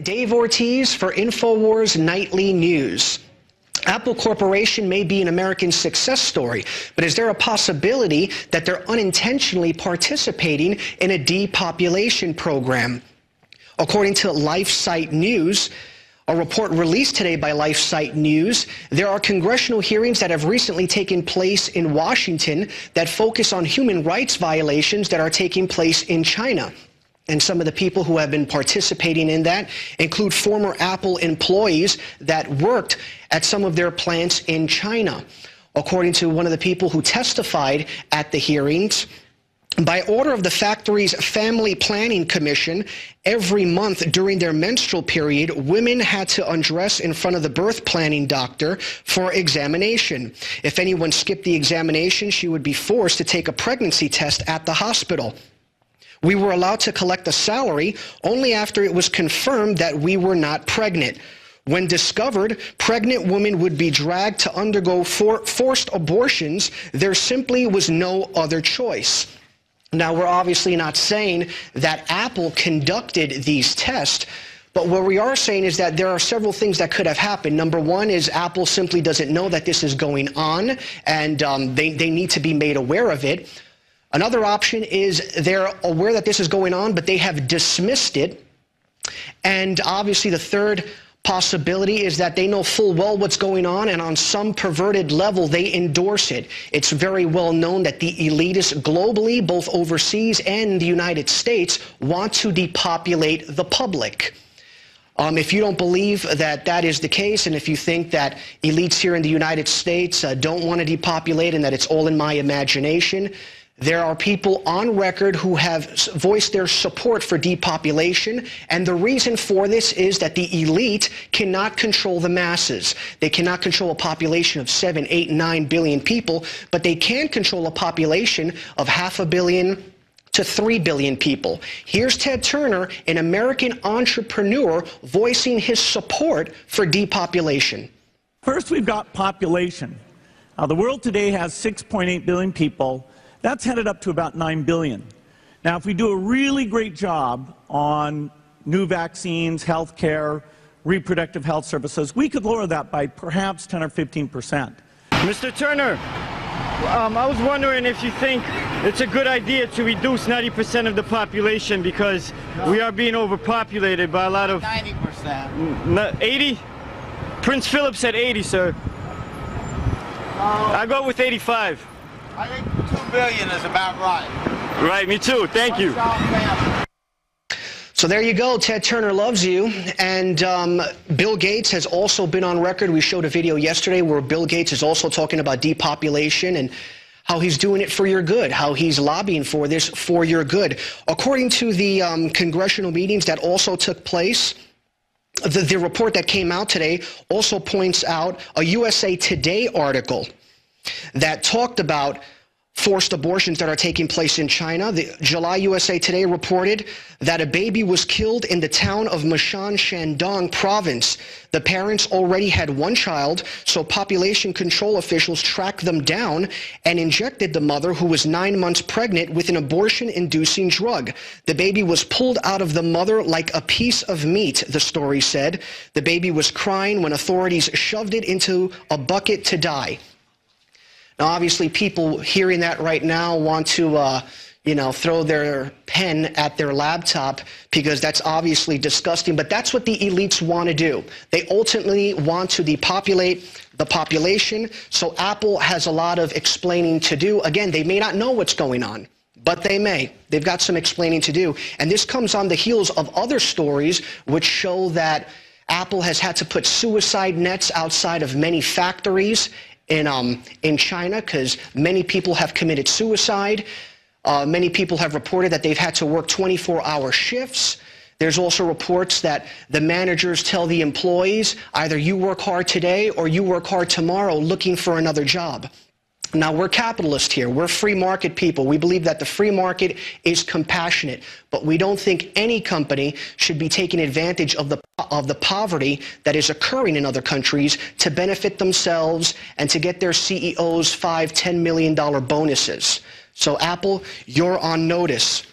Dave Ortiz for InfoWars Nightly News. Apple Corporation may be an American success story, but is there a possibility that they're unintentionally participating in a depopulation program? According to LifeSiteNews, a report released today by LifeSiteNews, there are congressional hearings that have recently taken place in Washington that focus on human rights violations that are taking place in China. And some of the people who have been participating in that include former Apple employees that worked at some of their plants in China. According to one of the people who testified at the hearings, by order of the factory's Family Planning Commission, every month during their menstrual period, women had to undress in front of the birth planning doctor for examination. If anyone skipped the examination, she would be forced to take a pregnancy test at the hospital. We were allowed to collect a salary only after it was confirmed that we were not pregnant. When discovered, pregnant women would be dragged to undergo forced abortions. There simply was no other choice. Now, we're obviously not saying that Apple conducted these tests, but what we are saying is that there are several things that could have happened. Number one is Apple simply doesn't know that this is going on, and they need to be made aware of it. Another option is they're aware that this is going on, but they have dismissed it. And obviously the third possibility is that they know full well what's going on, and on some perverted level, they endorse it. It's very well known that the elitists globally, both overseas and in the United States, want to depopulate the public. If you don't believe that that is the case, and if you think that elites here in the United States don't want to depopulate and that it's all in my imagination, there are people on record who have voiced their support for depopulation, and the reason for this is that the elite cannot control the masses. They cannot control a population of 7, 8, 9 billion people, but they can control a population of 500 million to 3 billion people. Here's Ted Turner, an American entrepreneur, voicing his support for depopulation. First, we've got population. The world today has 6.8 billion people. That's headed up to about 9 billion. Now, if we do a really great job on new vaccines, health care, reproductive health services, we could lower that by perhaps 10 or 15%. Mr. Turner, I was wondering if you think it's a good idea to reduce 90% of the population because we are being overpopulated by a lot of... 90%. 80? Prince Philip said 80, sir. I go with 85. I think 2 billion is about right. Right, me too. Thank you. So there you go. Ted Turner loves you. And Bill Gates has also been on record. We showed a video yesterday where Bill Gates is also talking about depopulation and how he's doing it for your good, how he's lobbying for this for your good. According to the congressional meetings that also took place, the report that came out today also points out a USA Today article that talked about forced abortions that are taking place in China. The July USA Today reported that a baby was killed in the town of Mashan, Shandong province. The parents already had one child, so population control officials tracked them down and injected the mother, who was 9 months pregnant, with an abortion-inducing drug. The baby was pulled out of the mother like a piece of meat, the story said. The baby was crying when authorities shoved it into a bucket to die. Now, obviously, people hearing that right now want to, throw their pen at their laptop because that's obviously disgusting. But that's what the elites want to do. They ultimately want to depopulate the population. So Apple has a lot of explaining to do. Again, they may not know what's going on, but they may. They've got some explaining to do. And this comes on the heels of other stories which show that Apple has had to put suicide nets outside of many factories in China because many people have committed suicide. Many people have reported that they've had to work 24-hour shifts. There's also reports that the managers tell the employees, either you work hard today or you work hard tomorrow looking for another job. Now, we're capitalists here. We're free market people. We believe that the free market is compassionate, but we don't think any company should be taking advantage of the poverty that is occurring in other countries to benefit themselves and to get their CEOs $5, $10 million bonuses. So, Apple, you're on notice.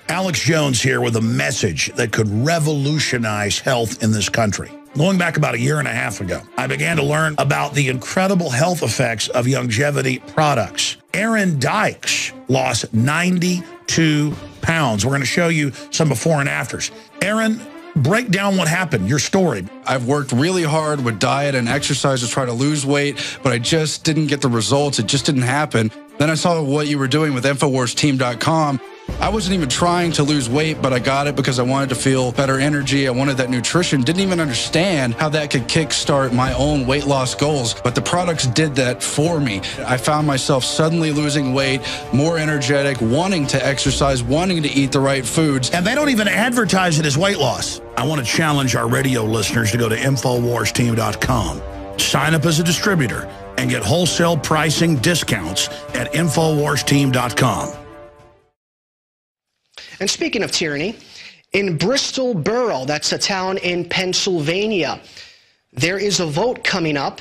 Alex Jones here with a message that could revolutionize health in this country. Going back about a year and a half ago, I began to learn about the incredible health effects of longevity products. Aaron Dykes lost 92 pounds. We're going to show you some before and afters. Aaron, break down what happened, your story. I've worked really hard with diet and exercise to try to lose weight, but I just didn't get the results. It just didn't happen. Then I saw what you were doing with InfoWarsTeam.com. I wasn't even trying to lose weight, but I got it because I wanted to feel better energy. I wanted that nutrition. Didn't even understand how that could kickstart my own weight loss goals, but the products did that for me. I found myself suddenly losing weight, more energetic, wanting to exercise, wanting to eat the right foods. And they don't even advertise it as weight loss. I want to challenge our radio listeners to go to InfoWarsTeam.com, sign up as a distributor, and get wholesale pricing discounts at InfoWarsTeam.com. And speaking of tyranny, in Bristol Borough, that's a town in Pennsylvania, there is a vote coming up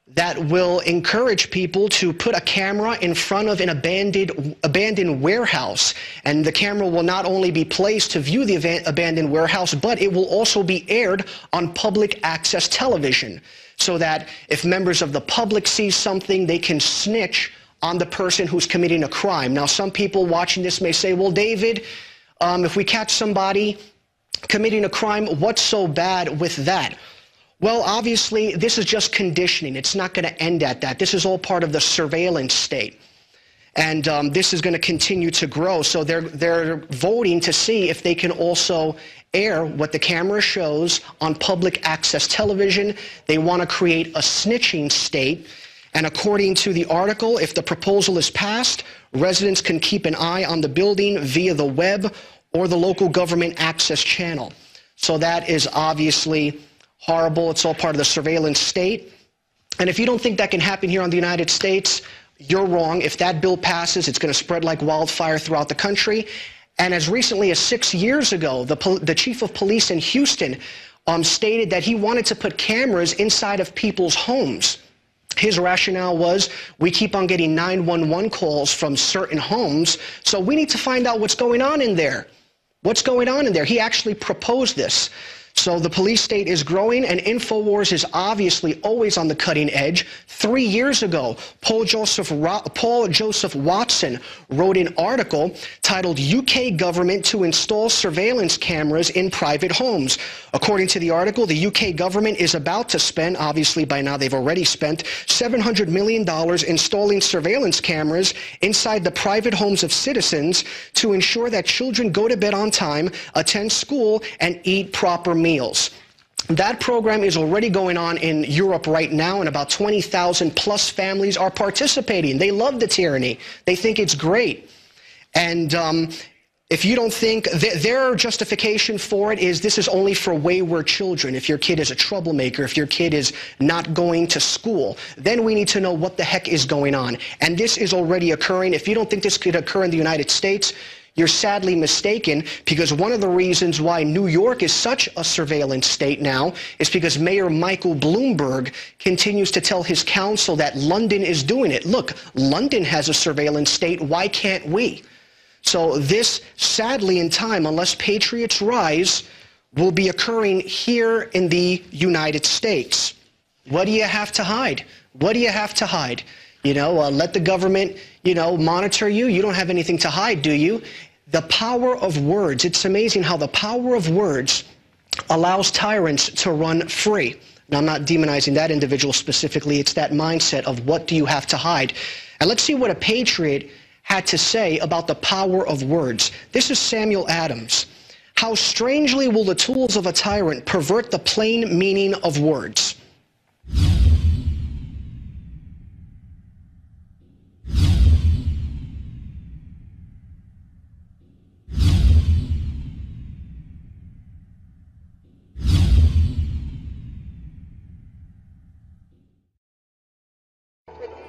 that will encourage people to put a camera in front of an abandoned warehouse. And the camera will not only be placed to view the abandoned warehouse, but it will also be aired on public access television, so that if members of the public see something, they can snitch on the person who's committing a crime. Now, some people watching this may say, well, David, if we catch somebody committing a crime, what's so bad with that? Well, obviously, this is just conditioning. It's not going to end at that. This is all part of the surveillance state. And this is going to continue to grow. So they're voting to see if they can also air what the camera shows on public access television. They want to create a snitching state. And according to the article, if the proposal is passed, residents can keep an eye on the building via the web or the local government access channel. So that is obviously horrible. It's all part of the surveillance state. And if you don't think that can happen here in the United States, you're wrong. If that bill passes, it's going to spread like wildfire throughout the country. And as recently as 6 years ago, the chief of police in Houston stated that he wanted to put cameras inside of people's homes. His rationale was, we keep on getting 911 calls from certain homes, so we need to find out what's going on in there. What's going on in there? He actually proposed this. So the police state is growing, and InfoWars is obviously always on the cutting edge. 3 years ago, Paul Joseph Watson wrote an article titled UK Government to Install Surveillance Cameras in Private Homes. According to the article, the UK government is about to spend, obviously by now they've already spent, $700 million installing surveillance cameras inside the private homes of citizens to ensure that children go to bed on time, attend school, and eat proper meals. That program is already going on in Europe right now, and about 20,000 plus families are participating. They love the tyranny. They think it's great. And if you don't think, their justification for it is this is only for wayward children. If your kid is a troublemaker, if your kid is not going to school, then we need to know what the heck is going on. And this is already occurring. If you don't think this could occur in the United States, you're sadly mistaken, because one of the reasons why New York is such a surveillance state now is because Mayor Michael Bloomberg continues to tell his council that London is doing it. Look, London has a surveillance state. Why can't we? So this, sadly, in time, unless patriots rise, will be occurring here in the United States. What do you have to hide? What do you have to hide? You know, let the government, monitor you. You don't have anything to hide, do you? The power of words. It's amazing how the power of words allows tyrants to run free. Now, I'm not demonizing that individual specifically. It's that mindset of what do you have to hide. And let's see what a patriot had to say about the power of words. This is Samuel Adams. How strangely will the tools of a tyrant pervert the plain meaning of words?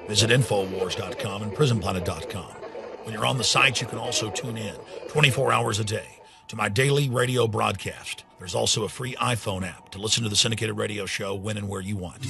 Visit Infowars.com and PrisonPlanet.com. When you're on the site, you can also tune in 24 hours a day to my daily radio broadcast. There's also a free iPhone app to listen to the syndicated radio show when and where you want.